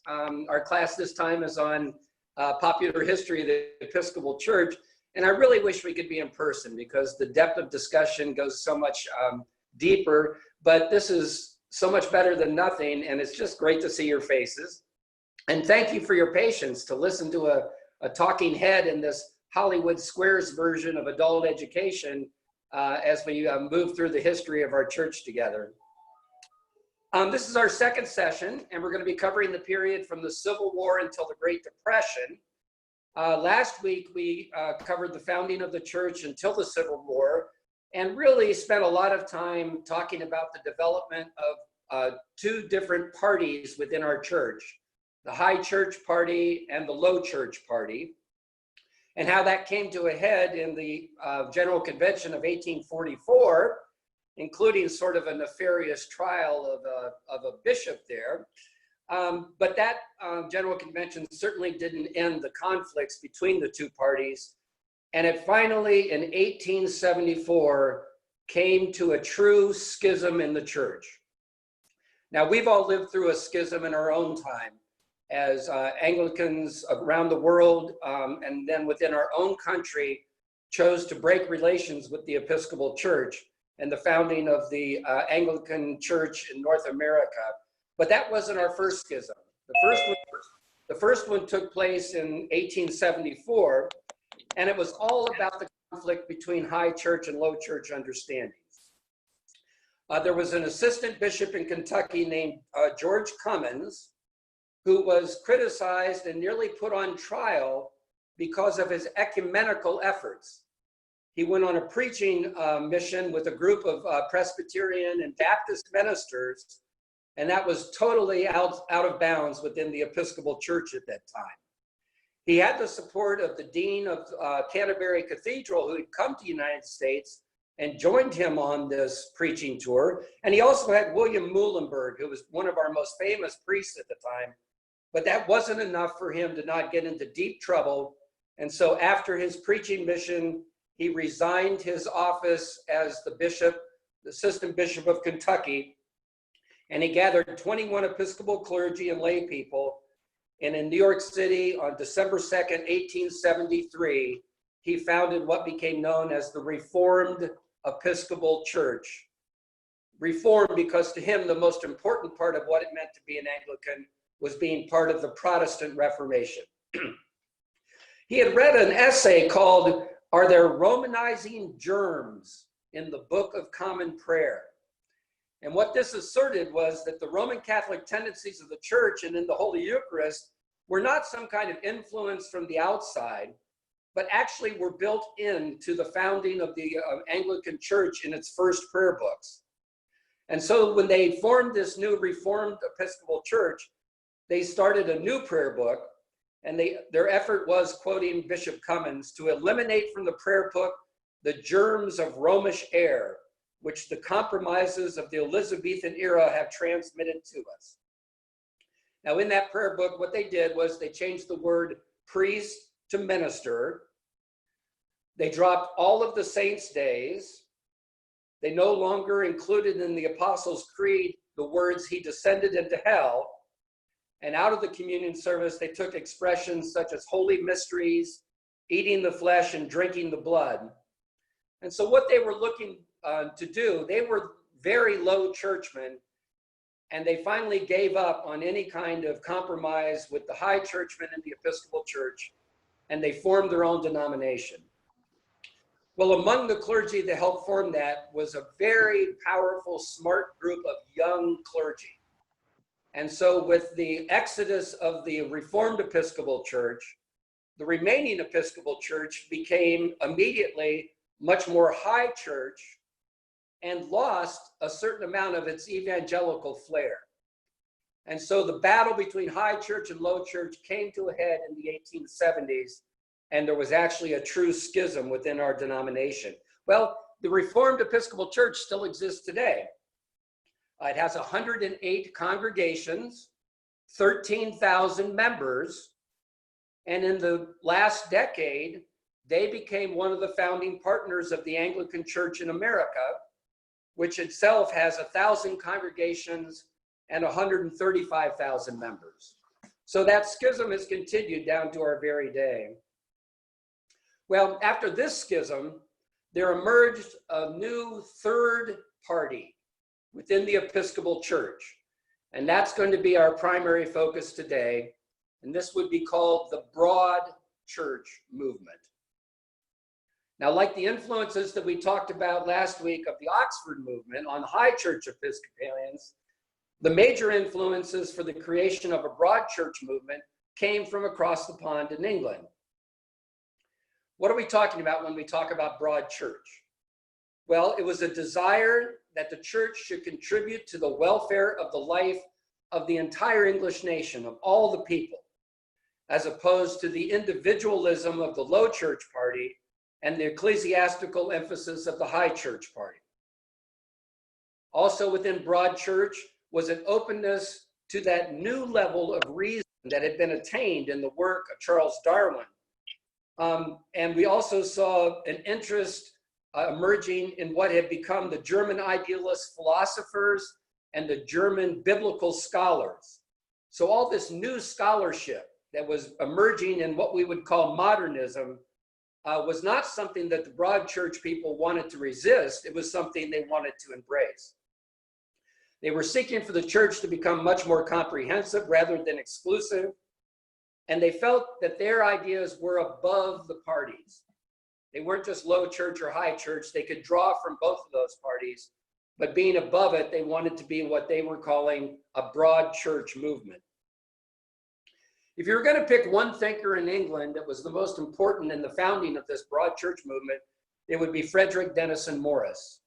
Our class this time is on popular history of the Episcopal Church. And I really wish we could be in person because the depth of discussion goes so much deeper. But this is so much better than nothing. And it's just great to see your faces. And thank you for your patience to listen to a talking head in this Hollywood Squares version of adult education as we move through the history of our church together. This is our second session, and we're going to be covering the period from the Civil War until the Great Depression. Last week, we covered the founding of the church until the Civil War, and really spent a lot of time talking about the development of two different parties within our church, the High Church Party and the Low Church Party, and how that came to a head in the General Convention of 1844, including sort of a nefarious trial of a bishop there. But that General Convention certainly didn't end the conflicts between the two parties. And it finally, in 1874, came to a true schism in the church. Now, we've all lived through a schism in our own time as Anglicans around the world, and then within our own country, chose to break relations with the Episcopal Church and the founding of the Anglican Church in North America. But that wasn't our first schism. The first one took place in 1874, and it was all about the conflict between High Church and Low Church understandings. There was an assistant bishop in Kentucky named George Cummins, who was criticized and nearly put on trial because of his ecumenical efforts. He went on a preaching mission with a group of Presbyterian and Baptist ministers, and that was totally out of bounds within the Episcopal Church at that time. He had the support of the Dean of Canterbury Cathedral, who had come to the United States and joined him on this preaching tour. And he also had William Muhlenberg, who was one of our most famous priests at the time. But that wasn't enough for him to not get into deep trouble. And so after his preaching mission, he resigned his office as the bishop, the assistant bishop of Kentucky, and he gathered 21 Episcopal clergy and lay people. And in New York City on December 2nd, 1873, he founded what became known as the Reformed Episcopal Church. Reformed because to him, the most important part of what it meant to be an Anglican was being part of the Protestant Reformation. He had read an essay called, "Are There Romanizing Germs in the Book of Common Prayer?" And what this asserted was that the Roman Catholic tendencies of the church and in the Holy Eucharist were not some kind of influence from the outside, but actually were built into the founding of the Anglican Church in its first prayer books. And so when they formed this new Reformed Episcopal Church, they started a new prayer book, and their effort was, quoting Bishop Cummins, to eliminate from the prayer book the germs of Romish air, which the compromises of the Elizabethan era have transmitted to us. Now, in that prayer book, what they did was they changed the word priest to minister. They dropped all of the saints' days. They no longer included in the Apostles' Creed the words, "He descended into hell." And out of the communion service, they took expressions such as holy mysteries, eating the flesh and drinking the blood. And so what they were looking to do, they were very low churchmen, and they finally gave up on any kind of compromise with the high churchmen in the Episcopal Church, and they formed their own denomination. Well, among the clergy that helped form that was a very powerful, smart group of young clergy. And so with the exodus of the Reformed Episcopal Church, the remaining Episcopal Church became immediately much more high church and lost a certain amount of its evangelical flair. And so the battle between high church and low church came to a head in the 1870s, and there was actually a true schism within our denomination. Well, the Reformed Episcopal Church still exists today. It has 108 congregations, 13,000 members, and in the last decade, they became one of the founding partners of the Anglican Church in America, which itself has 1,000 congregations and 135,000 members. So that schism has continued down to our very day. Well, after this schism, there emerged a new third party within the Episcopal Church. And that's going to be our primary focus today. And this would be called the Broad Church movement. Now, like the influences that we talked about last week of the Oxford movement on high church Episcopalians, the major influences for the creation of a broad church movement came from across the pond in England. What are we talking about when we talk about broad church? Well, it was a desire that the church should contribute to the welfare of the life of the entire English nation, of all the people, as opposed to the individualism of the low church party and the ecclesiastical emphasis of the high church party. Also within broad church was an openness to that new level of reason that had been attained in the work of Charles Darwin. And we also saw an interest emerging in what had become the German idealist philosophers and the German biblical scholars. So all this new scholarship that was emerging in what we would call modernism was not something that the broad church people wanted to resist. It was something they wanted to embrace. They were seeking for the church to become much more comprehensive rather than exclusive. And they felt that their ideas were above the parties. They weren't just low church or high church. They could draw from both of those parties, but being above it, they wanted to be what they were calling a broad church movement. If you were going to pick one thinker in England that was the most important in the founding of this broad church movement, it would be Frederick Denison Morris.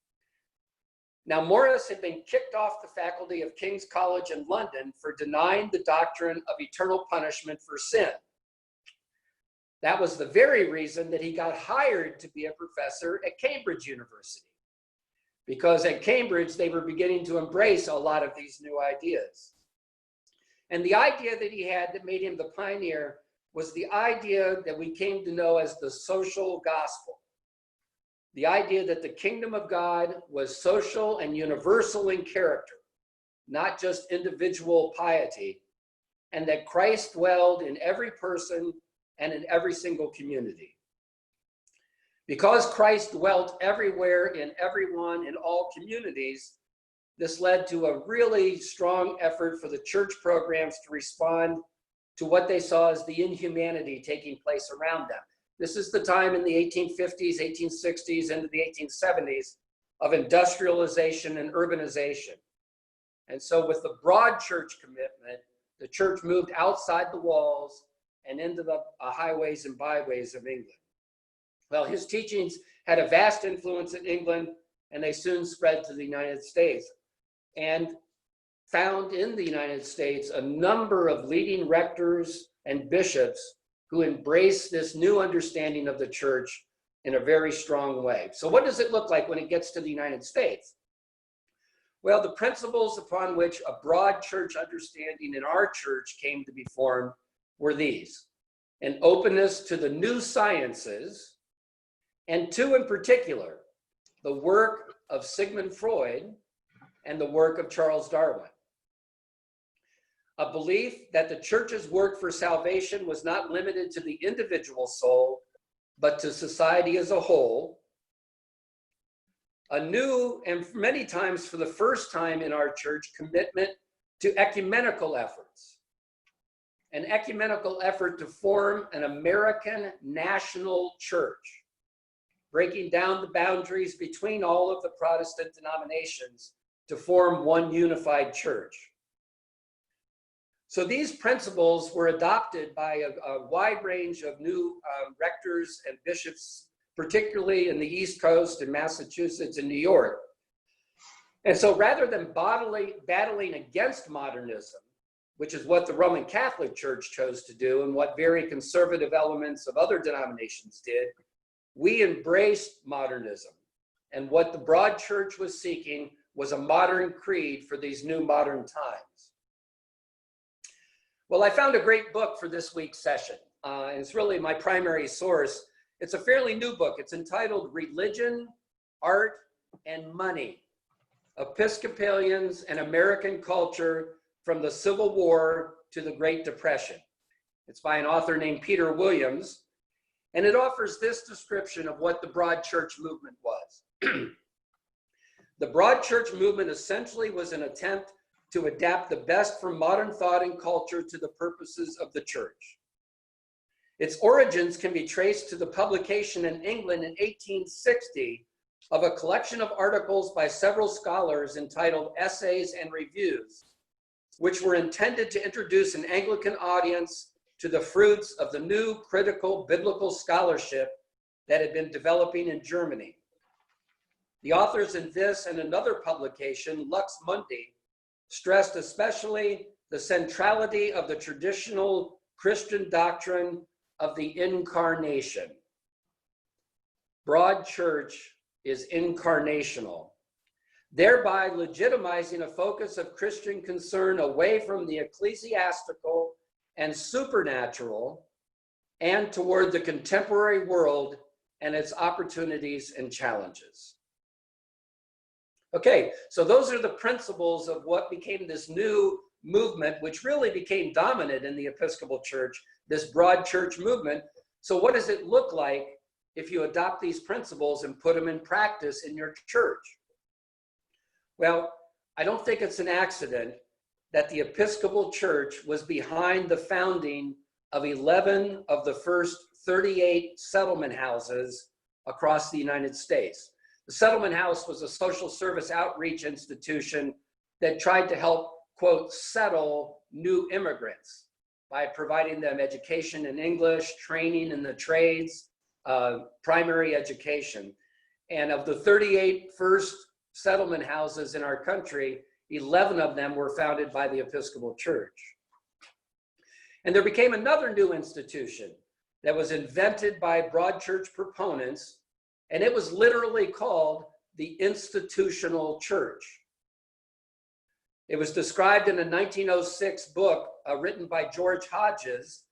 Now, Morris had been kicked off the faculty of King's College in London for denying the doctrine of eternal punishment for sin. That was the very reason that he got hired to be a professor at Cambridge University, because at Cambridge, they were beginning to embrace a lot of these new ideas. And the idea that he had that made him the pioneer was the idea that we came to know as the social gospel. The idea that the kingdom of God was social and universal in character, not just individual piety, and that Christ dwelled in every person and in every single community. Because Christ dwelt everywhere in everyone in all communities, this led to a really strong effort for the church programs to respond to what they saw as the inhumanity taking place around them. This is the time in the 1850s, 1860s, into the 1870s of industrialization and urbanization. And so with the broad church commitment, the church moved outside the walls and into the highways and byways of England. Well, his teachings had a vast influence in England, and they soon spread to the United States, and found in the United States a number of leading rectors and bishops who embraced this new understanding of the church in a very strong way. So what does it look like when it gets to the United States? Well, the principles upon which a broad church understanding in our church came to be formed were these: an openness to the new sciences, and two in particular, the work of Sigmund Freud and the work of Charles Darwin. A belief that the church's work for salvation was not limited to the individual soul, but to society as a whole. A new, and many times for the first time in our church, commitment to ecumenical efforts. An ecumenical effort to form an American national church, breaking down the boundaries between all of the Protestant denominations to form one unified church. So these principles were adopted by a wide range of new rectors and bishops, particularly in the East Coast in Massachusetts and New York. And so rather than battling against modernism, which is what the Roman Catholic Church chose to do and what very conservative elements of other denominations did, we embraced modernism. And what the broad church was seeking was a modern creed for these new modern times. Well, I found a great book for this week's session. And it's really my primary source. It's a fairly new book. It's entitled Religion, Art, and Money: Episcopalians and American Culture from the Civil War to the Great Depression. It's by an author named Peter Williams, and it offers this description of what the broad church movement was. The broad church movement essentially was an attempt to adapt the best from modern thought and culture to the purposes of the church. Its origins can be traced to the publication in England in 1860 of a collection of articles by several scholars entitled Essays and Reviews, which were intended to introduce an Anglican audience to the fruits of the new critical biblical scholarship that had been developing in Germany. The authors in this and another publication, Lux Mundi, stressed especially the centrality of the traditional Christian doctrine of the incarnation. Broad church is incarnational, thereby legitimizing a focus of Christian concern away from the ecclesiastical and supernatural and toward the contemporary world and its opportunities and challenges. Okay, so those are the principles of what became this new movement, which really became dominant in the Episcopal Church, this broad church movement. So what does it look like if you adopt these principles and put them in practice in your church? Well, I don't think it's an accident that the Episcopal Church was behind the founding of 11 of the first 38 settlement houses across the United States. The settlement house was a social service outreach institution that tried to help, quote, settle new immigrants by providing them education in English, training in the trades, primary education. And of the 38 first settlement houses in our country, 11 of them were founded by the Episcopal Church. And there became another new institution that was invented by broad church proponents, and it was literally called the institutional church. It was described in a 1906 book written by George Hodges,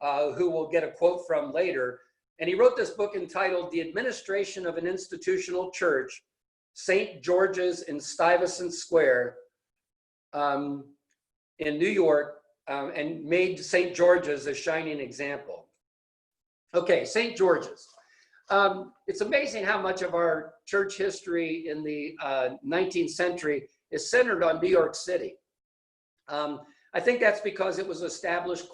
who we'll get a quote from later. And he wrote this book entitled The Administration of an Institutional Church, St. George's in Stuyvesant Square in New York, and made St. George's a shining example. Okay, St. George's. It's amazing how much of our church history in the 19th century is centered on New York City. I think that's because it was an established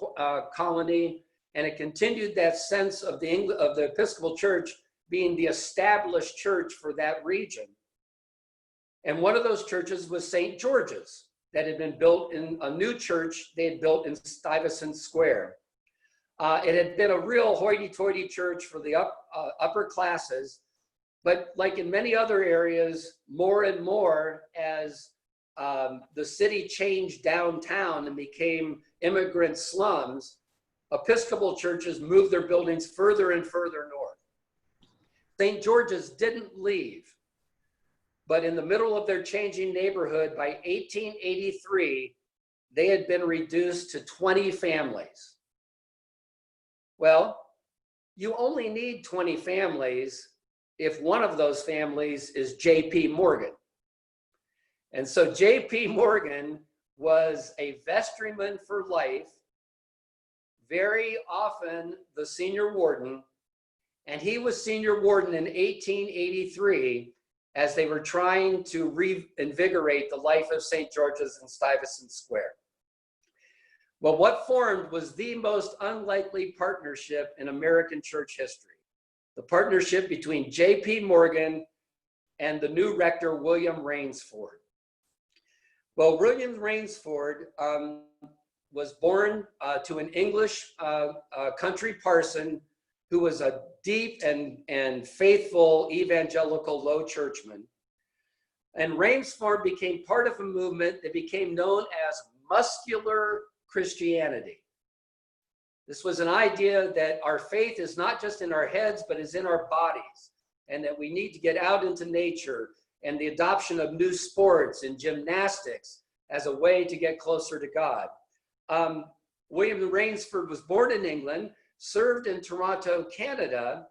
colony, and it continued that sense of the Episcopal Church being the established church for that region. And one of those churches was St. George's, that had been built in a new church they had built in Stuyvesant Square. It had been a real hoity-toity church for the upper classes, but like in many other areas, more and more as the city changed downtown and became immigrant slums, Episcopal churches moved their buildings further and further north. St. George's didn't leave, but in the middle of their changing neighborhood, by 1883, they had been reduced to 20 families. Well, you only need 20 families if one of those families is J.P. Morgan. And so J.P. Morgan was a vestryman for life, very often the senior warden, and he was senior warden in 1883 as they were trying to reinvigorate the life of St. George's in Stuyvesant Square. Well, what formed was the most unlikely partnership in American church history, the partnership between J.P. Morgan and the new rector, William Rainsford. Well, William Rainsford was born to an English country parson who was a deep and faithful evangelical low churchman. And Rainsford became part of a movement that became known as muscular Christianity. This was an idea that our faith is not just in our heads, but is in our bodies, and that we need to get out into nature, and the adoption of new sports and gymnastics as a way to get closer to God. William Rainsford was born in England, served in Toronto, Canada,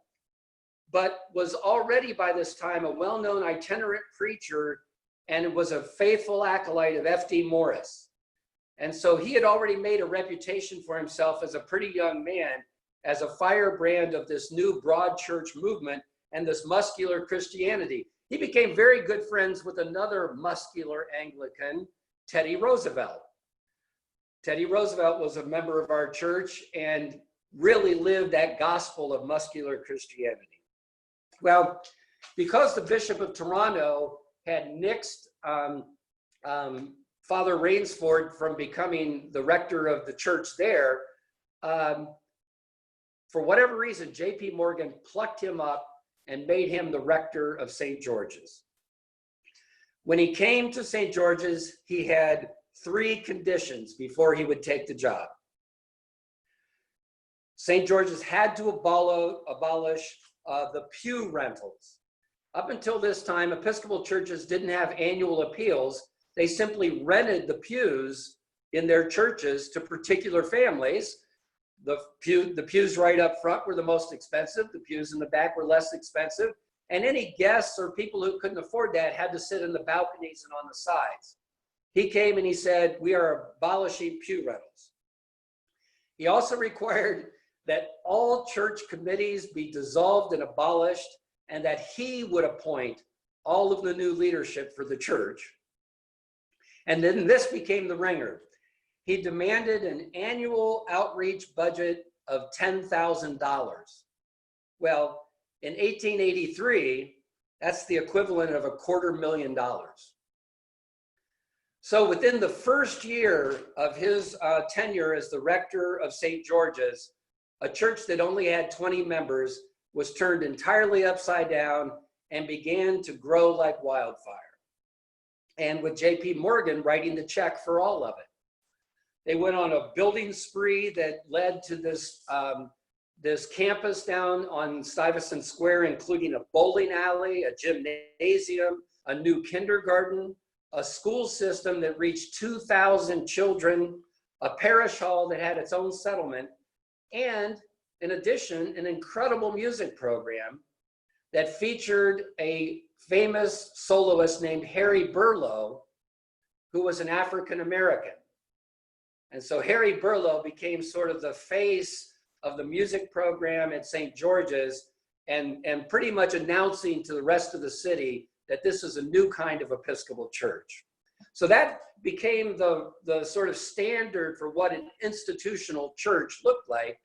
but was already by this time a well-known itinerant preacher and was a faithful acolyte of F.D. Morris. And so he had already made a reputation for himself as a pretty young man, as a firebrand of this new broad church movement and this muscular Christianity. He became very good friends with another muscular Anglican, Teddy Roosevelt. Teddy Roosevelt was a member of our church and really lived that gospel of muscular Christianity. Well, because the Bishop of Toronto had nixed Father Rainsford from becoming the rector of the church there, for whatever reason, J.P. Morgan plucked him up and made him the rector of St. George's. When he came to St. George's, he had 3 conditions before he would take the job. St. George's had to abolish the pew rentals. Up until this time, Episcopal churches didn't have annual appeals. They simply rented the pews in their churches to particular families. The pews right up front were the most expensive. The pews in the back were less expensive. And any guests or people who couldn't afford that had to sit in the balconies and on the sides. He came and he said, we are abolishing pew rentals. He also required that all church committees be dissolved and abolished, and that he would appoint all of the new leadership for the church. And then this became the ringer. He demanded an annual outreach budget of $10,000. Well, in 1883, that's the equivalent of $250,000. So within the first year of his tenure as the rector of St. George's, a church that only had 20 members was turned entirely upside down and began to grow like wildfire. And with J.P. Morgan writing the check for all of it. They went on a building spree that led to this, this campus down on Stuyvesant Square, including a bowling alley, a gymnasium, a new kindergarten, a school system that reached 2,000 children, a parish hall that had its own settlement, and in addition, an incredible music program that featured a famous soloist named Harry Burlow, who was an African American. And so Harry Burlow became sort of the face of the music program at St. George's and pretty much announcing to the rest of the city that this is a new kind of Episcopal church. So that became the sort of standard for what an institutional church looked like.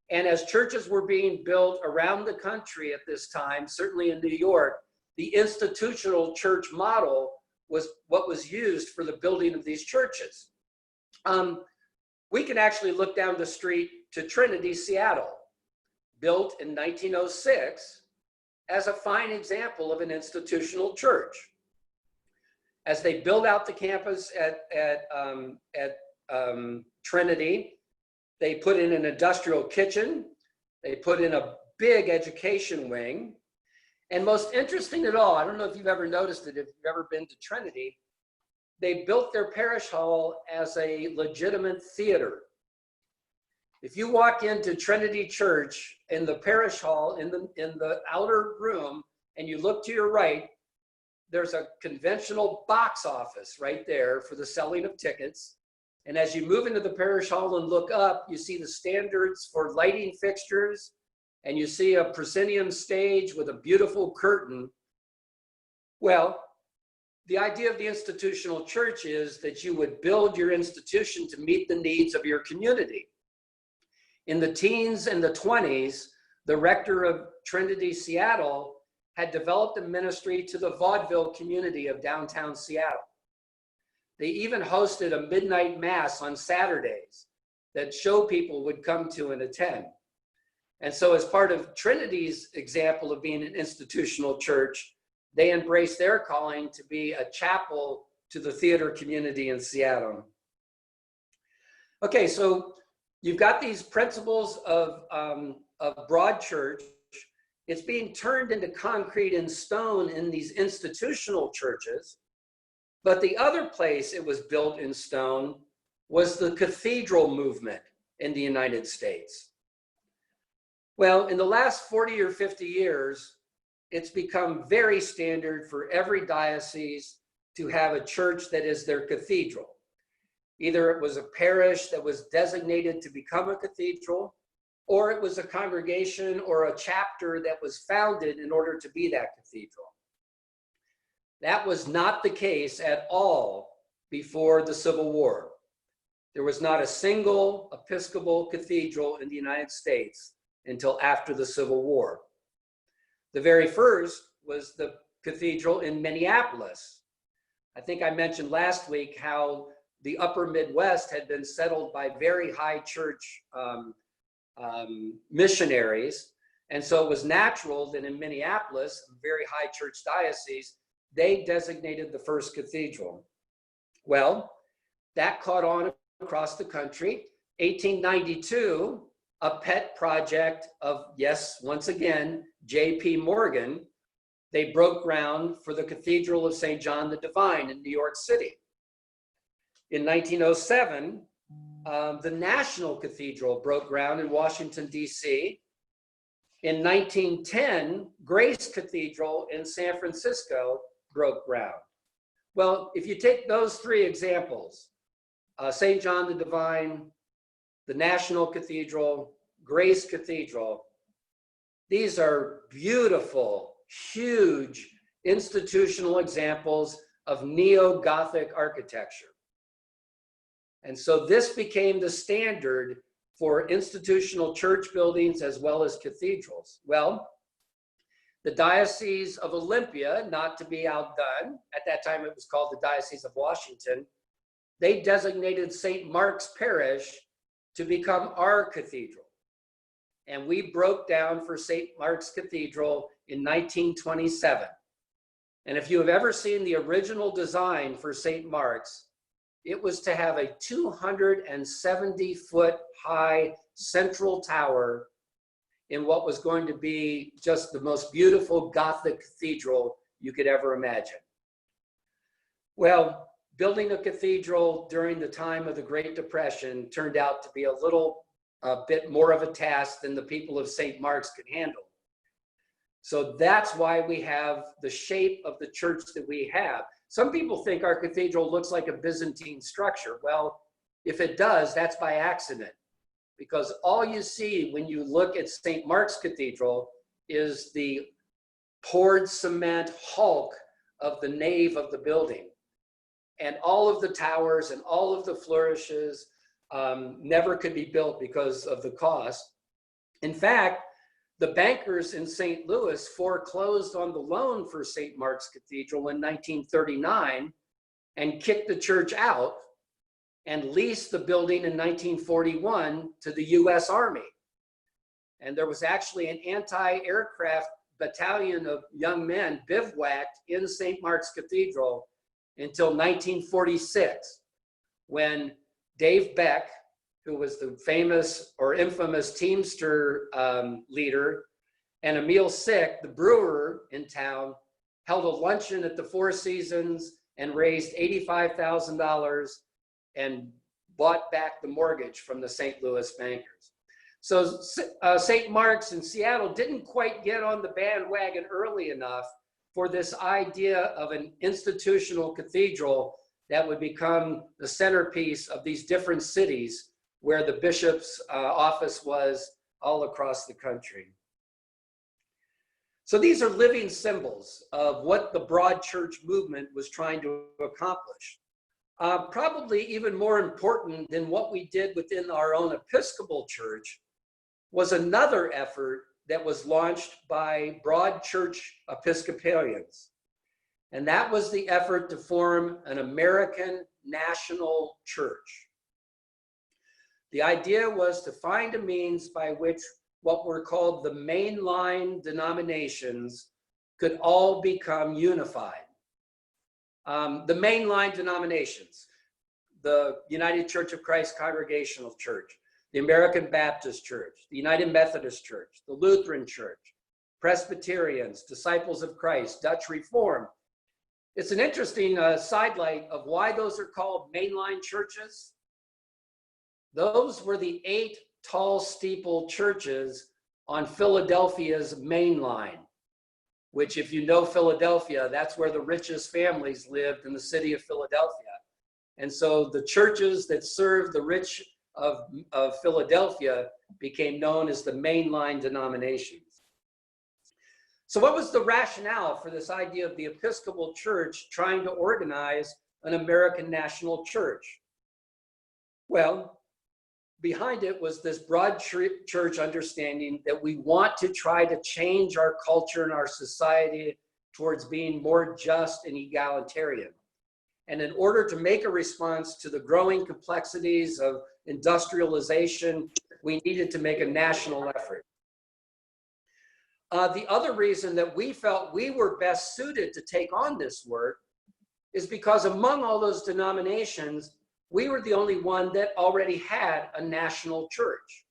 And as churches were being built around the country at this time, certainly in New York, the institutional church model was what was used for the building of these churches. We can actually look down the street to Trinity, Seattle, built in 1906 as a fine example of an institutional church. As they build out the campus at Trinity, they put in an industrial kitchen, they put in a big education wing, and most interesting of all, I don't know if you've ever noticed it, if you've ever been to Trinity, they built their parish hall as a legitimate theater. If you walk into Trinity Church in the parish hall, in the outer room, and you look to your right, there's a conventional box office right there for the selling of tickets. And as you move into the parish hall and look up, you see the standards for lighting fixtures, and you see a proscenium stage with a beautiful curtain. Well, the idea of the institutional church is that you would build your institution to meet the needs of your community. In the teens and the 20s, the rector of Trinity, Seattle, had developed a ministry to the vaudeville community of downtown Seattle. They even hosted a midnight mass on Saturdays that show people would come to and attend. And so as part of Trinity's example of being an institutional church, they embraced their calling to be a chapel to the theater community in Seattle. Okay, so you've got these principles of broad church. It's being turned into concrete and stone in these institutional churches. But the other place it was built in stone was the cathedral movement in the United States. Well, in the last 40 or 50 years, it's become very standard for every diocese to have a church that is their cathedral. Either it was a parish that was designated to become a cathedral, or it was a congregation or a chapter that was founded in order to be that cathedral. That was not the case at all before the Civil War. There was not a single Episcopal cathedral in the United States until after the Civil War. The very first was the cathedral in Minneapolis. I think I mentioned last week how the upper Midwest had been settled by very high church missionaries. And so it was natural that in Minneapolis, a very high church diocese, they designated the first cathedral. Well, that caught on across the country. 1892, a pet project of, yes, once again, J.P. Morgan, they broke ground for the Cathedral of St. John the Divine in New York City. In 1907, the National Cathedral broke ground in Washington, D.C. In 1910, Grace Cathedral in San Francisco broke ground. Well, if you take those three examples, St. John the Divine, the National Cathedral, Grace Cathedral, these are beautiful, huge institutional examples of neo-Gothic architecture. And so this became the standard for institutional church buildings as well as cathedrals. Well, the Diocese of Olympia, not to be outdone, at that time it was called the Diocese of Washington, they designated St. Mark's Parish to become our cathedral. And we broke down for St. Mark's Cathedral in 1927. And if you have ever seen the original design for St. Mark's, it was to have a 270-foot high central tower in what was going to be just the most beautiful Gothic cathedral you could ever imagine. Well, building a cathedral during the time of the Great Depression turned out to be a bit more of a task than the people of St. Mark's could handle. So that's why we have the shape of the church that we have. Some people think our cathedral looks like a Byzantine structure. Well, if it does, that's by accident, because all you see when you look at St. Mark's Cathedral is the poured cement hulk of the nave of the building. And all of the towers and all of the flourishes never could be built because of the cost. In fact, the bankers in St. Louis foreclosed on the loan for St. Mark's Cathedral in 1939 and kicked the church out and leased the building in 1941 to the US Army. And there was actually an anti-aircraft battalion of young men bivouacked in St. Mark's Cathedral until 1946, when Dave Beck, who was the famous or infamous Teamster leader, and Emil Sick, the brewer in town, held a luncheon at the Four Seasons and raised $85,000 and bought back the mortgage from the St. Louis bankers. So St. Mark's in Seattle didn't quite get on the bandwagon early enough for this idea of an institutional cathedral that would become the centerpiece of these different cities where the bishop's office was all across the country. So these are living symbols of what the broad church movement was trying to accomplish. Probably even more important than what we did within our own Episcopal church was another effort that was launched by broad church Episcopalians. And that was the effort to form an American national church. The idea was to find a means by which what were called the mainline denominations could all become unified. The mainline denominations, the United Church of Christ Congregational Church, the American Baptist Church, the United Methodist Church, the Lutheran Church, Presbyterians, Disciples of Christ, Dutch Reformed. It's an interesting sidelight of why those are called mainline churches. Those were the 8 tall steeple churches on Philadelphia's main line, which, if you know Philadelphia, that's where the richest families lived in the city of Philadelphia. And so the churches that served the rich of Philadelphia became known as the mainline denominations. So what was the rationale for this idea of the Episcopal Church trying to organize an American national church? Well, behind it was this broad church understanding that we want to try to change our culture and our society towards being more just and egalitarian. And in order to make a response to the growing complexities of industrialization, we needed to make a national effort. The other reason that we felt we were best suited to take on this work is because among all those denominations, we were the only one that already had a national church.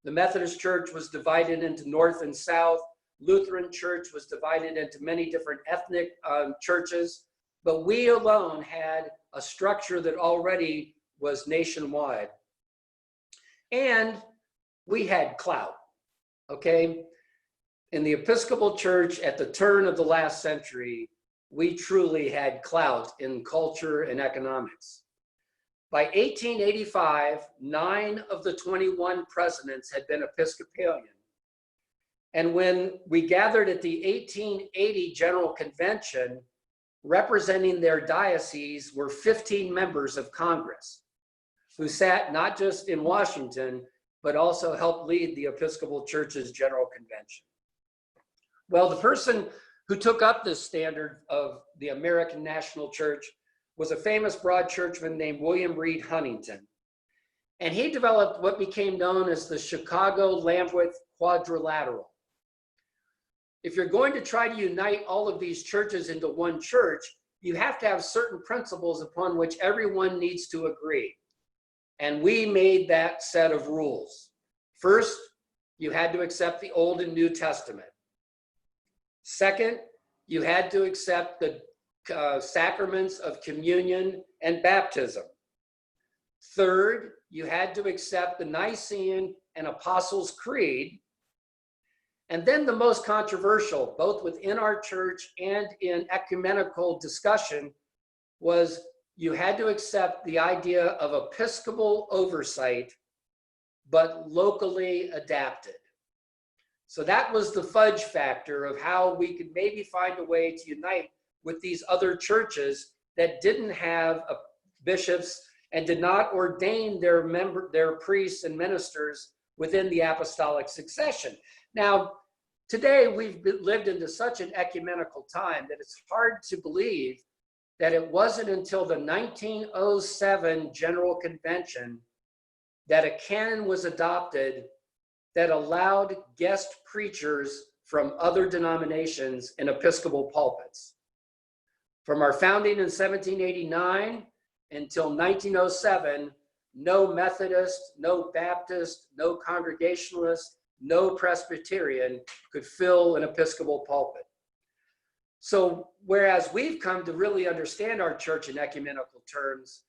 The Methodist Church was divided into North and South. Lutheran Church was divided into many different ethnic churches, but we alone had a structure that already was nationwide. And we had clout, okay? In the Episcopal Church at the turn of the last century, we truly had clout in culture and economics. By 1885, 9 of the 21 presidents had been Episcopalian. And when we gathered at the 1880 General Convention, representing their diocese were 15 members of Congress who sat not just in Washington, but also helped lead the Episcopal Church's General Convention. Well, the person who took up this standard of the American National Church was a famous broad churchman named William Reed Huntington. And he developed what became known as the Chicago Lambworth Quadrilateral. If you're going to try to unite all of these churches into one church, you have to have certain principles upon which everyone needs to agree. And we made that set of rules. First, you had to accept the Old and New Testament. Second, you had to accept the sacraments of communion and baptism. Third, you had to accept the Nicene and Apostles' Creed. And then the most controversial, both within our church and in ecumenical discussion, was you had to accept the idea of episcopal oversight, but locally adapted. So that was the fudge factor of how we could maybe find a way to unite with these other churches that didn't have bishops and did not ordain their priests and ministers within the apostolic succession. Now, today we've lived into such an ecumenical time that it's hard to believe that it wasn't until the 1907 General Convention that a canon was adopted that allowed guest preachers from other denominations in Episcopal pulpits. From our founding in 1789 until 1907, no Methodist, no Baptist, no Congregationalist, no Presbyterian could fill an Episcopal pulpit. So whereas we've come to really understand our church in ecumenical terms,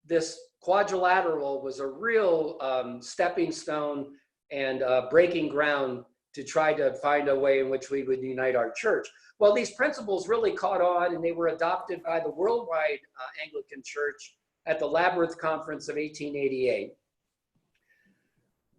this quadrilateral was a real stepping stone and breaking ground to try to find a way in which we would unite our church. Well, these principles really caught on, and they were adopted by the worldwide Anglican Church at the Lambworth Conference of 1888.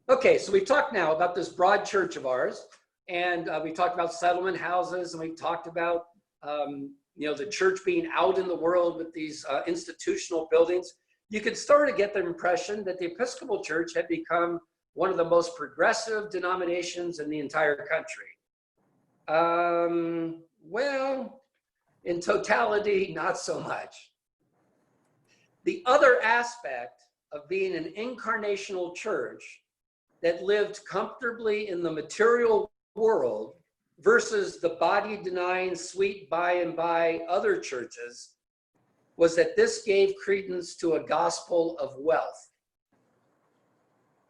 Okay, so we've talked now about this broad church of ours, and we talked about settlement houses, and we talked about the church being out in the world with these institutional buildings. You could start to get the impression that the Episcopal Church had become one of the most progressive denominations in the entire country. Well, in totality, not so much. The other aspect of being an incarnational church that lived comfortably in the material world versus the body-denying, sweet by and by other churches was that this gave credence to a gospel of wealth.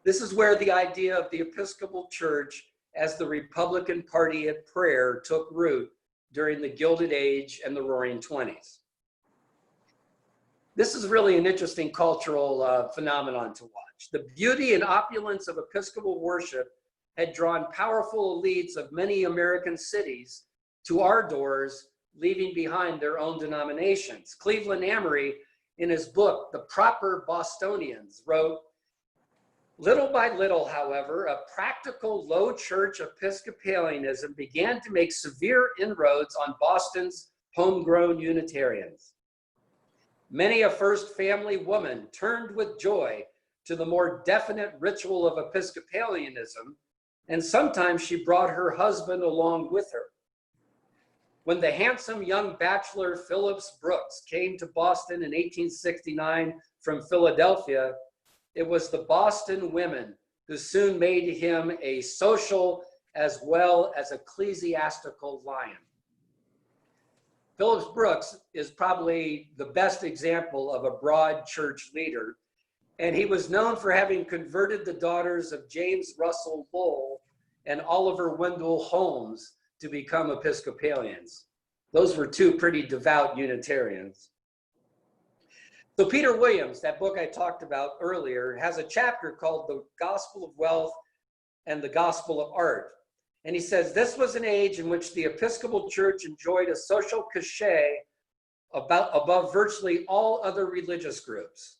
This is where the idea of the Episcopal Church as the Republican Party at prayer took root during the Gilded Age and the Roaring '20s. This is really an interesting cultural phenomenon to watch. The beauty and opulence of Episcopal worship had drawn powerful elites of many American cities to our doors, leaving behind their own denominations. Cleveland Amory in his book, The Proper Bostonians, wrote, "Little by little, however, a practical low church Episcopalianism began to make severe inroads on Boston's homegrown Unitarians. Many a first family woman turned with joy to the more definite ritual of Episcopalianism, and sometimes she brought her husband along with her. When the handsome young bachelor Phillips Brooks came to Boston in 1869 from Philadelphia, it was the Boston women who soon made him a social as well as ecclesiastical lion." Phillips Brooks is probably the best example of a broad church leader, and he was known for having converted the daughters of James Russell Lowell and Oliver Wendell Holmes to become Episcopalians. Those were two pretty devout Unitarians. So Peter Williams, that book I talked about earlier, has a chapter called The Gospel of Wealth and the Gospel of Art. And he says, this was an age in which the Episcopal Church enjoyed a social cachet above virtually all other religious groups.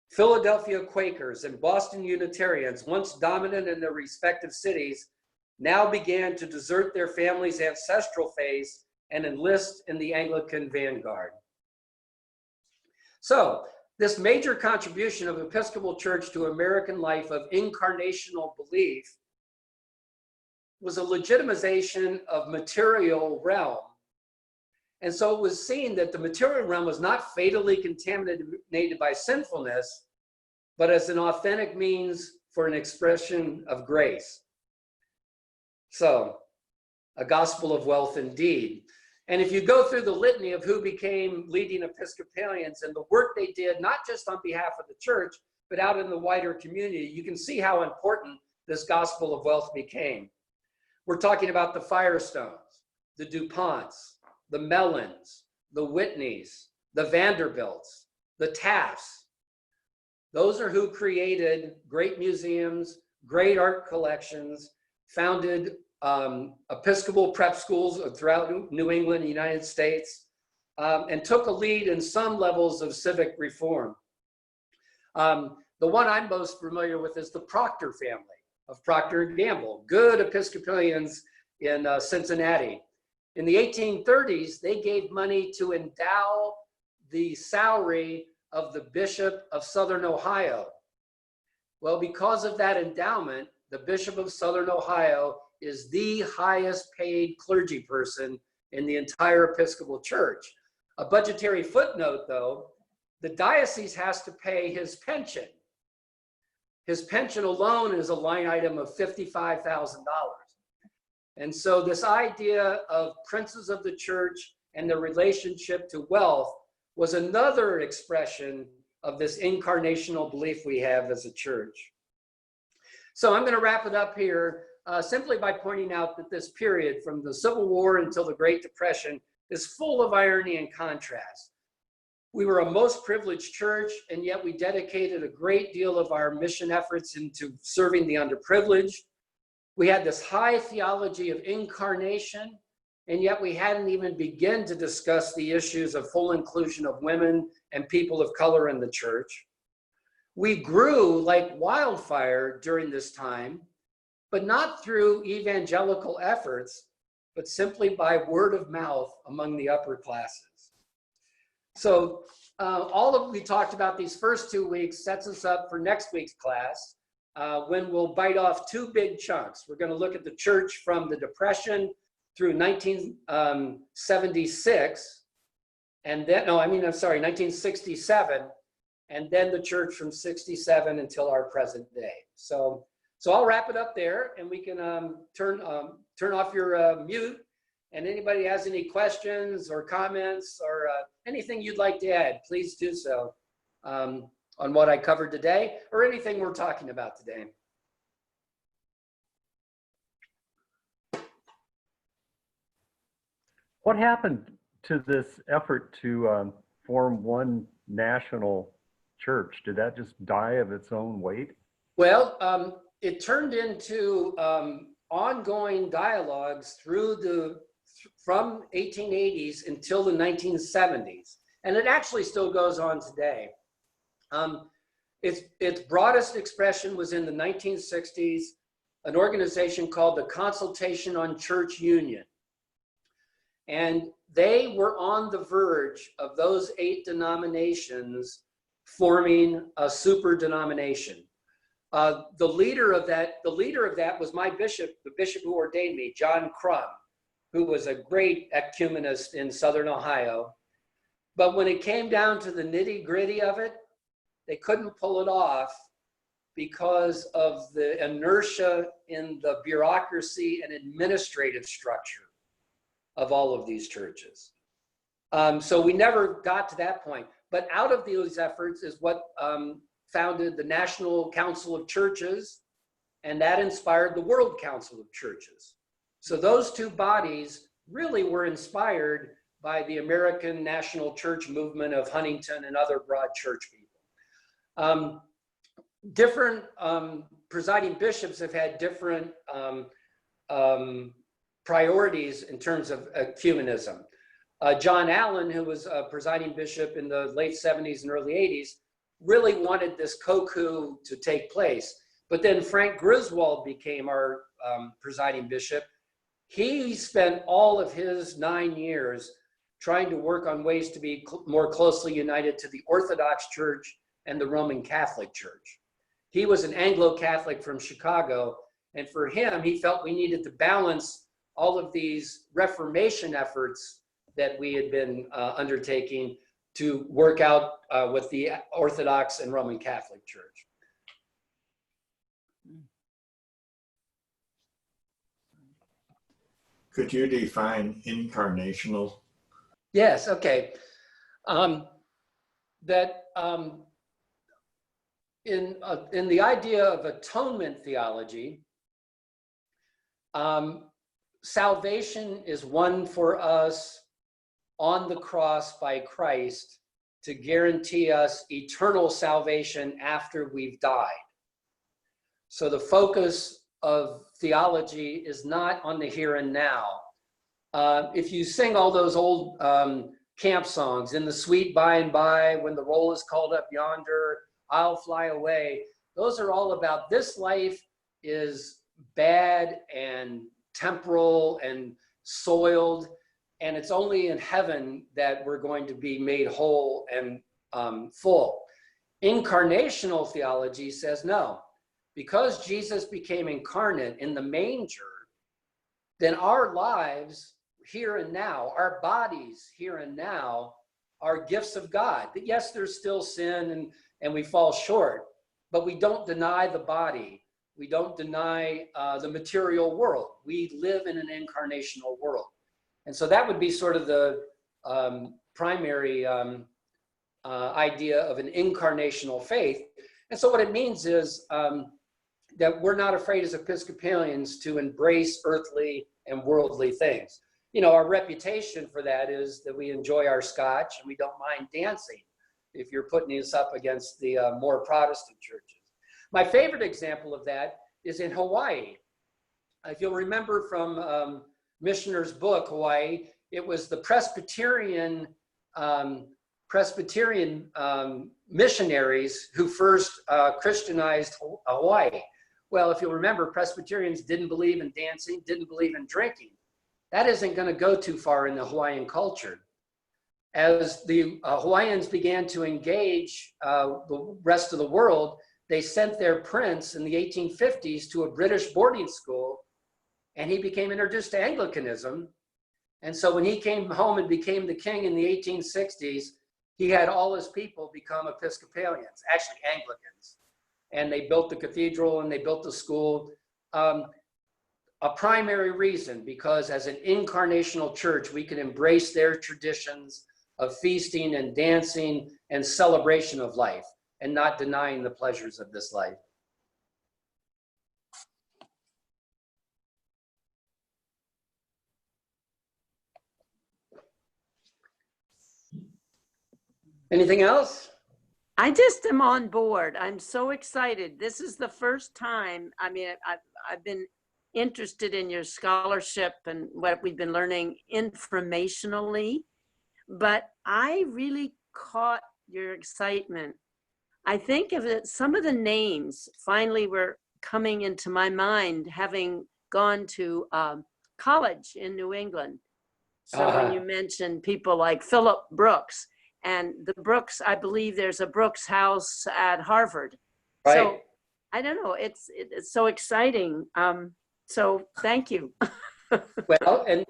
Philadelphia Quakers and Boston Unitarians, once dominant in their respective cities, now began to desert their family's ancestral faith and enlist in the Anglican vanguard. So, this major contribution of Episcopal Church to American life of incarnational belief was a legitimization of material realm. And so it was seen that the material realm was not fatally contaminated by sinfulness, but as an authentic means for an expression of grace. So, a gospel of wealth indeed. And if you go through the litany of who became leading Episcopalians and the work they did, not just on behalf of the church, but out in the wider community, you can see how important this gospel of wealth became. We're talking about the Firestones, the DuPonts, the Mellons, the Whitneys, the Vanderbilts, the Tafts. Those are who created great museums, great art collections, founded Episcopal prep schools throughout New England, United States, and took a lead in some levels of civic reform. The one I'm most familiar with is the Proctor family of Procter & Gamble, good Episcopalians in Cincinnati. In the 1830s, they gave money to endow the salary of the Bishop of Southern Ohio. Well, because of that endowment, the Bishop of Southern Ohio is the highest paid clergy person in the entire Episcopal Church. A budgetary footnote, though, the diocese has to pay his pension. His pension alone is a line item of $55,000. And so this idea of princes of the church and their relationship to wealth was another expression of this incarnational belief we have as a church. So I'm going to wrap it up here simply by pointing out that this period from the Civil War until the Great Depression is full of irony and contrast. We were a most privileged church, and yet we dedicated a great deal of our mission efforts into serving the underprivileged. We had this high theology of incarnation, and yet we hadn't even begun to discuss the issues of full inclusion of women and people of color in the church. We grew like wildfire during this time, but not through evangelical efforts, but simply by word of mouth among the upper classes. So we talked about these first 2 weeks sets us up for next week's class, when we'll bite off two big chunks. We're going to look at the church from the Depression through 1976, and then, 1967, and then the church from 67 until our present day. So I'll wrap it up there, and we can turn off your mute. And anybody has any questions or comments or anything you'd like to add, please do so on what I covered today or anything we're talking about today. What happened to this effort to form one national church? Did that just die of its own weight? Well, it turned into ongoing dialogues from 1880s until the 1970s. And it actually still goes on today. Its broadest expression was in the 1960s, an organization called the Consultation on Church Union. And they were on the verge of those 8 denominations forming a super denomination. The leader of that was my bishop, the bishop who ordained me, John Crum, who was a great ecumenist in Southern Ohio. But when it came down to the nitty-gritty of it, they couldn't pull it off because of the inertia in the bureaucracy and administrative structure of all of these churches. So we never got to that point. But out of these efforts is what founded the National Council of Churches, and that inspired the World Council of Churches. So those 2 bodies really were inspired by the American National Church movement of Huntington and other broad church people. Different presiding bishops have had different priorities in terms of ecumenism. John Allen, who was a presiding bishop in the late 70s and early 80s, really wanted this COCU to take place. But then Frank Griswold became our presiding bishop. He spent all of his 9 years trying to work on ways to be more closely united to the Orthodox Church and the Roman Catholic Church. He was an Anglo-Catholic from Chicago, and for him, he felt we needed to balance all of these Reformation efforts that we had been undertaking to work out with the Orthodox and Roman Catholic Church. Could you define incarnational? Yes, okay. In the idea of atonement theology, salvation is won for us on the cross by Christ to guarantee us eternal salvation after we've died. So the focus of theology is not on the here and now. If you sing all those old camp songs, in the sweet by and by, when the roll is called up yonder, I'll fly away, those are all about this life is bad and temporal and soiled, and it's only in heaven that we're going to be made whole and full. Incarnational theology says no. Because Jesus became incarnate in the manger, then our lives here and now, our bodies here and now, are gifts of God. But yes, there's still sin and we fall short, but we don't deny the body. We don't deny the material world. We live in an incarnational world. And so that would be sort of the primary idea of an incarnational faith. And so what it means is that we're not afraid as Episcopalians to embrace earthly and worldly things. You know, our reputation for that is that we enjoy our scotch and we don't mind dancing, if you're putting us up against the more Protestant churches. My favorite example of that is in Hawaii. If you'll remember from Missioner's book, Hawaii, it was the Presbyterian missionaries who first Christianized Hawaii. Well, if you'll remember, Presbyterians didn't believe in dancing, didn't believe in drinking. That isn't going to go too far in the Hawaiian culture. As the Hawaiians began to engage the rest of the world, they sent their prince in the 1850s to a British boarding school, and he became introduced to Anglicanism. And so when he came home and became the king in the 1860s, he had all his people become Episcopalians, actually Anglicans. And they built the cathedral and they built the school. A primary reason, because as an incarnational church, we can embrace their traditions of feasting and dancing and celebration of life and not denying the pleasures of this life. Anything else? I just am on board. I'm so excited. This is the first time, I mean, I've been interested in your scholarship and what we've been learning informationally, but I really caught your excitement. I think of it, some of the names finally were coming into my mind, having gone to college in New England. So when you mentioned people like Philip Brooks, and the Brooks, I believe there's a Brooks House at Harvard. Right. So I don't know, it's so exciting. So thank you. Well, and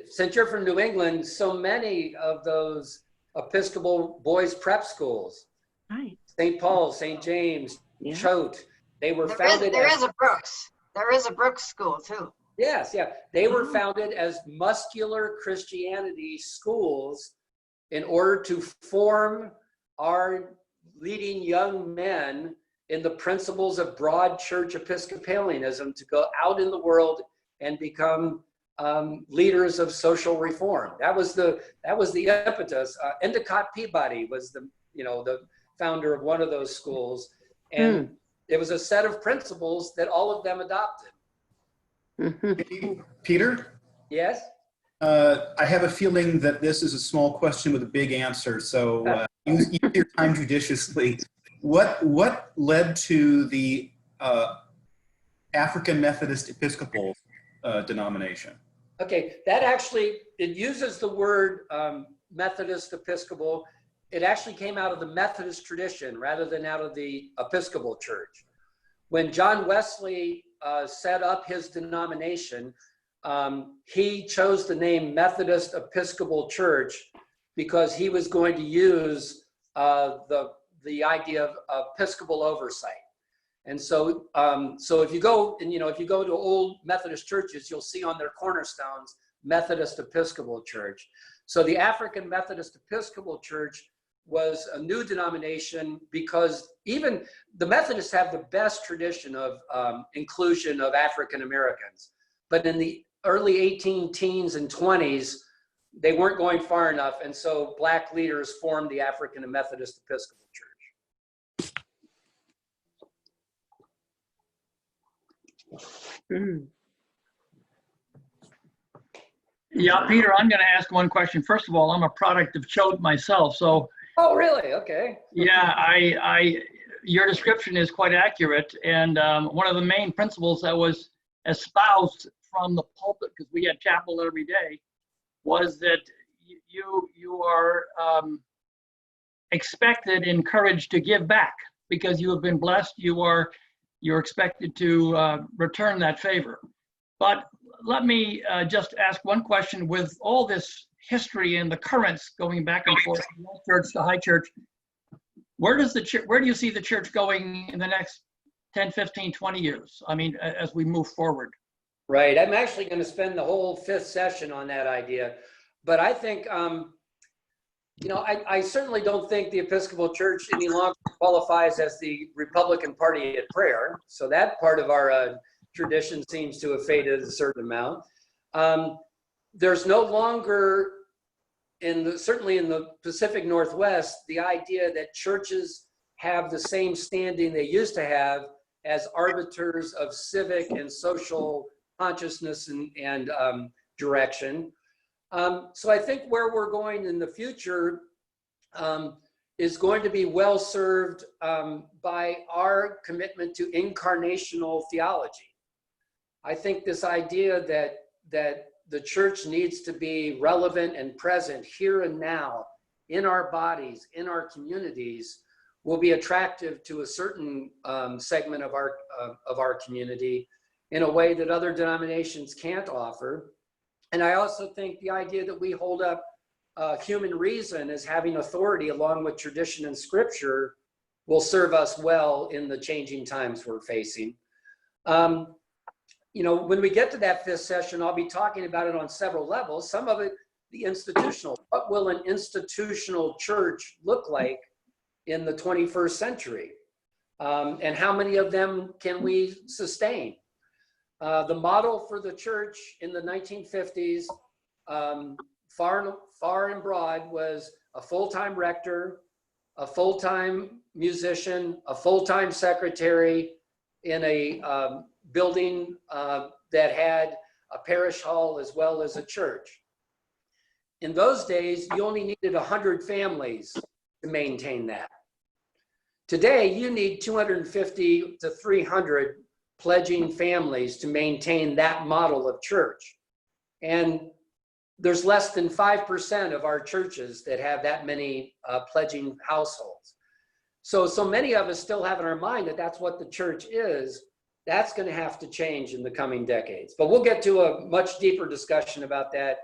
since you're from New England, so many of those Episcopal boys prep schools, Right. St. Paul, St. James, Yeah. Choate, they were There founded is a Brooks. There is a Brooks school too. Yes, yeah. They were Oh. founded as muscular Christianity schools in order to form our leading young men in the principles of broad church Episcopalianism to go out in the world and become leaders of social reform. That was the impetus. Endicott Peabody was the founder of one of those schools, and it was a set of principles that all of them adopted. Peter, Yes. I have a feeling that this is a small question with a big answer, so use your time judiciously. What led to the African Methodist Episcopal denomination? Okay, that actually, it uses the word Methodist Episcopal. It actually came out of the Methodist tradition rather than out of the Episcopal Church. When John Wesley set up his denomination, he chose the name Methodist Episcopal Church because he was going to use the idea of Episcopal oversight. And so, if you go to old Methodist churches, you'll see on their cornerstones Methodist Episcopal Church. So the African Methodist Episcopal Church was a new denomination because even the Methodists have the best tradition of inclusion of African Americans. But in the early 18 teens and 20s, they weren't going far enough. And so Black leaders formed the African Methodist Episcopal Church. Yeah, Peter, I'm going to ask one question. First of all, I'm a product of Choate myself, so Oh, really? Okay. yeah, your description is quite accurate. And one of the main principles that was espoused from the pulpit, because we had chapel every day, was that you are expected, encouraged to give back because you have been blessed. You're expected to return that favor. But let me just ask one question. With all this history and the currents going back and forth from low church to high church, where do you see the church going in the next 10, 15, 20 years? I mean, as we move forward. Right. I'm actually going to spend the whole fifth session on that idea. But I think, I certainly don't think the Episcopal Church any longer qualifies as the Republican Party at prayer. So that part of our tradition seems to have faded a certain amount. There's no longer, certainly in the Pacific Northwest, the idea that churches have the same standing they used to have as arbiters of civic and social consciousness and direction. So I think where we're going in the future is going to be well served by our commitment to incarnational theology. I think this idea that the church needs to be relevant and present here and now in our bodies, in our communities, will be attractive to a certain segment of our community in a way that other denominations can't offer. And I also think the idea that we hold up human reason as having authority along with tradition and scripture will serve us well in the changing times we're facing. When we get to that fifth session, I'll be talking about it on several levels. Some of it, the institutional. What will an institutional church look like in the 21st century? And how many of them can we sustain? The model for the church in the 1950s, far and broad, was a full-time rector, a full-time musician, a full-time secretary in a building that had a parish hall as well as a church. in those days, you only needed 100 families to maintain that. Today, you need 250 to 300 pledging families to maintain that model of church. And there's less than 5% of our churches that have that many pledging households. So many of us still have in our mind that that's what the church is. That's going to have to change in the coming decades. But we'll get to a much deeper discussion about that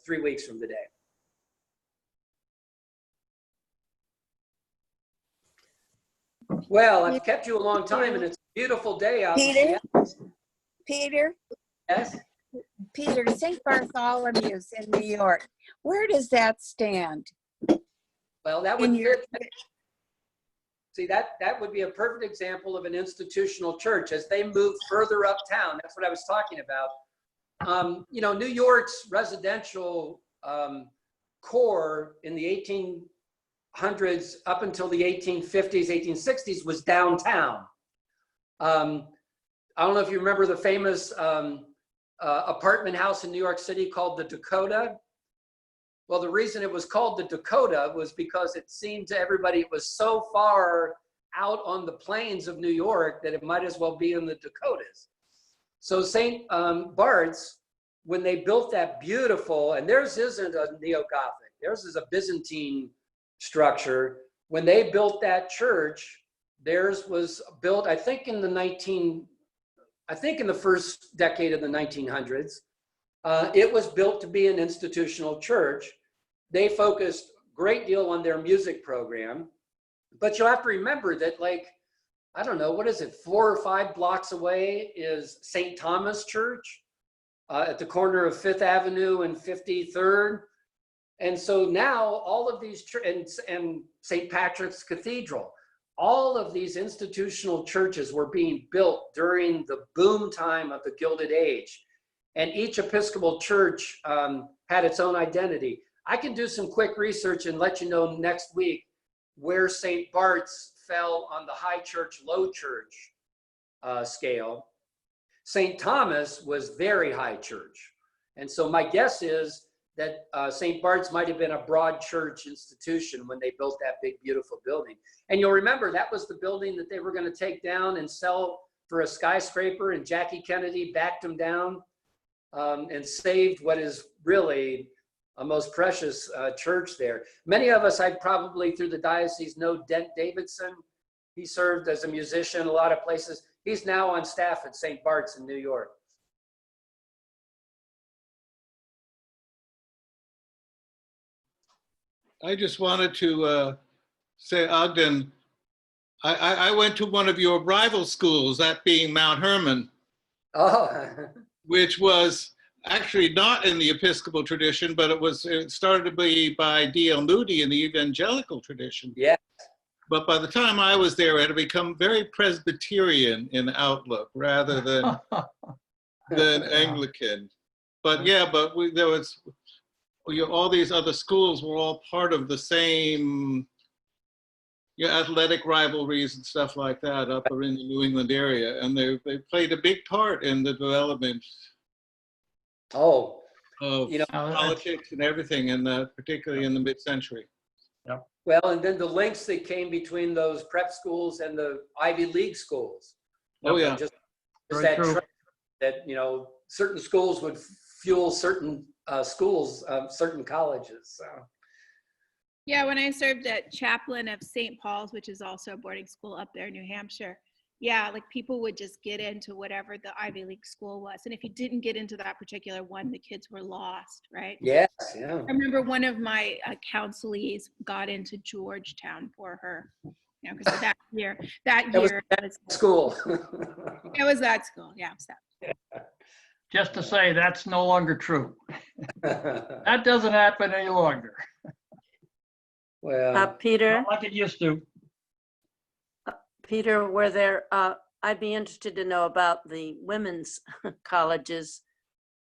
3 weeks from today. Well, I've kept you a long time, and it's a beautiful day out Peter? in Peter, Yes. Peter, St. Bartholomew's in New York. Where does that stand? Well, that would In your, fit. See, that would be a perfect example of an institutional church as they move further uptown. That's what I was talking about. You know, New York's residential core in the 1800s up until the 1850s, 1860s was downtown. I don't know if you remember the famous apartment house in New York City called the Dakota. Well, the reason it was called the Dakota was because it seemed to everybody it was so far out on the plains of New York that it might as well be in the Dakotas. So St. Bart's, when they built that beautiful, and theirs isn't a neo-Gothic, theirs is a Byzantine structure. When they built that church, theirs was built, I think in the first decade of the 1900s. It was built to be an institutional church. They focused a great deal on their music program, but you'll have to remember that, like, I don't know, what is it, 4 or 5 blocks away is St. Thomas Church at the corner of 5th Avenue and 53rd. And so now all of these, and St. Patrick's Cathedral, all of these institutional churches were being built during the boom time of the Gilded Age. And each Episcopal church had its own identity. I can do some quick research and let you know next week where St. Bart's fell on the high church, low church scale. St. Thomas was very high church. And so my guess is that St. Bart's might have been a broad church institution when they built that big, beautiful building. And you'll remember that was the building that they were going to take down and sell for a skyscraper, and Jackie Kennedy backed them down and saved what is really a most precious church there. Many of us, I probably through the diocese know Dent Davidson. He served as a musician a lot of places. He's now on staff at St. Bart's in New York. I just wanted to say, Ogden, I went to one of your rival schools, that being Mount Hermon, which was actually not in the Episcopal tradition, but it started to be by D.L. Moody in the evangelical tradition. Yeah. But by the time I was there, it had become very Presbyterian in outlook rather than Anglican. But yeah, but there was all these other schools were all part of the same athletic rivalries and stuff like that up in the New England area, and they played a big part in the development of politics and everything, particularly in the mid-century. Well, and then the links that came between those prep schools and the Ivy League schools. Oh yeah, just that trend that certain schools would fuel certain schools, certain colleges. So. Yeah, when I served at Chaplain of St. Paul's, which is also a boarding school up there in New Hampshire, yeah, like people would just get into whatever the Ivy League school was. And if you didn't get into that particular one, the kids were lost, right? Yes, yeah. I remember one of my counselees got into Georgetown for her, because that year was school. It was that school, yeah. So. Just to say, that's no longer true. That doesn't happen any longer. Well, Peter, Not like it used to. Peter, were there, I'd be interested to know about the women's colleges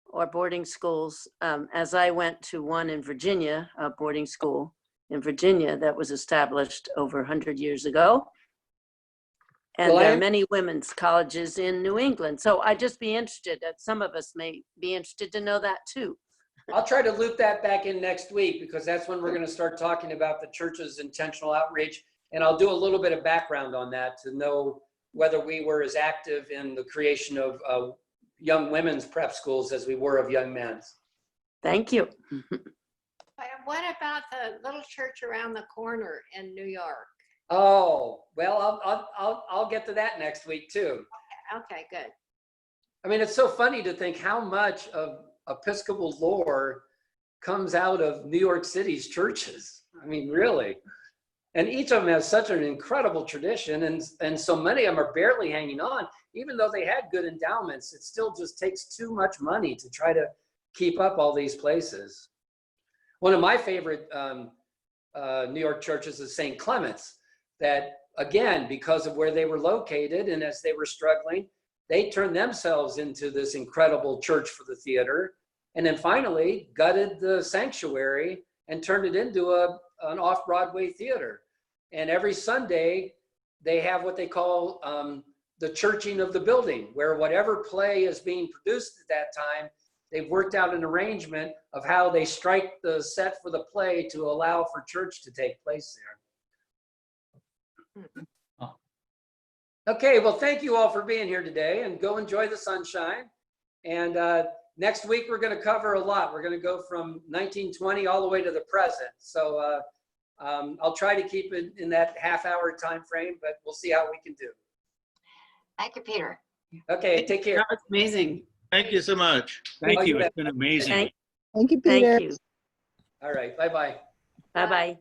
or boarding schools, as I went to one in Virginia, a boarding school in Virginia that was established over 100 years ago. And Well, there are many women's colleges in New England. So I'd just be interested, that some of us may be interested to know that too. I'll try to loop that back in next week because that's when we're going to start talking about the church's intentional outreach. And I'll do a little bit of background on that to know whether we were as active in the creation of young women's prep schools as we were of young men's. Thank you. What about the little church around the corner in New York? Oh, well, I'll get to that next week too. Okay, good. I mean, it's so funny to think how much of Episcopal lore comes out of New York City's churches. I mean, really. And each of them has such an incredible tradition, and so many of them are barely hanging on. Even though they had good endowments, it still just takes too much money to try to keep up all these places. One of my favorite New York churches is St. Clement's, that again, because of where they were located and as they were struggling, they turned themselves into this incredible church for the theater, and then finally gutted the sanctuary and turned it into an off-Broadway theater. And every Sunday, they have what they call the churching of the building, where whatever play is being produced at that time, they've worked out an arrangement of how they strike the set for the play to allow for church to take place there. Okay, well, thank you all for being here today, and go enjoy the sunshine. And next week, we're going to cover a lot. We're going to go from 1920 all the way to the present. So I'll try to keep it in that half-hour time frame, but we'll see how we can do. Thank you, Peter. Okay, take care. That was amazing. Thank you so much. Thank you. It's been amazing. Thank Thank you, Peter. you. All right, bye-bye. Bye-bye.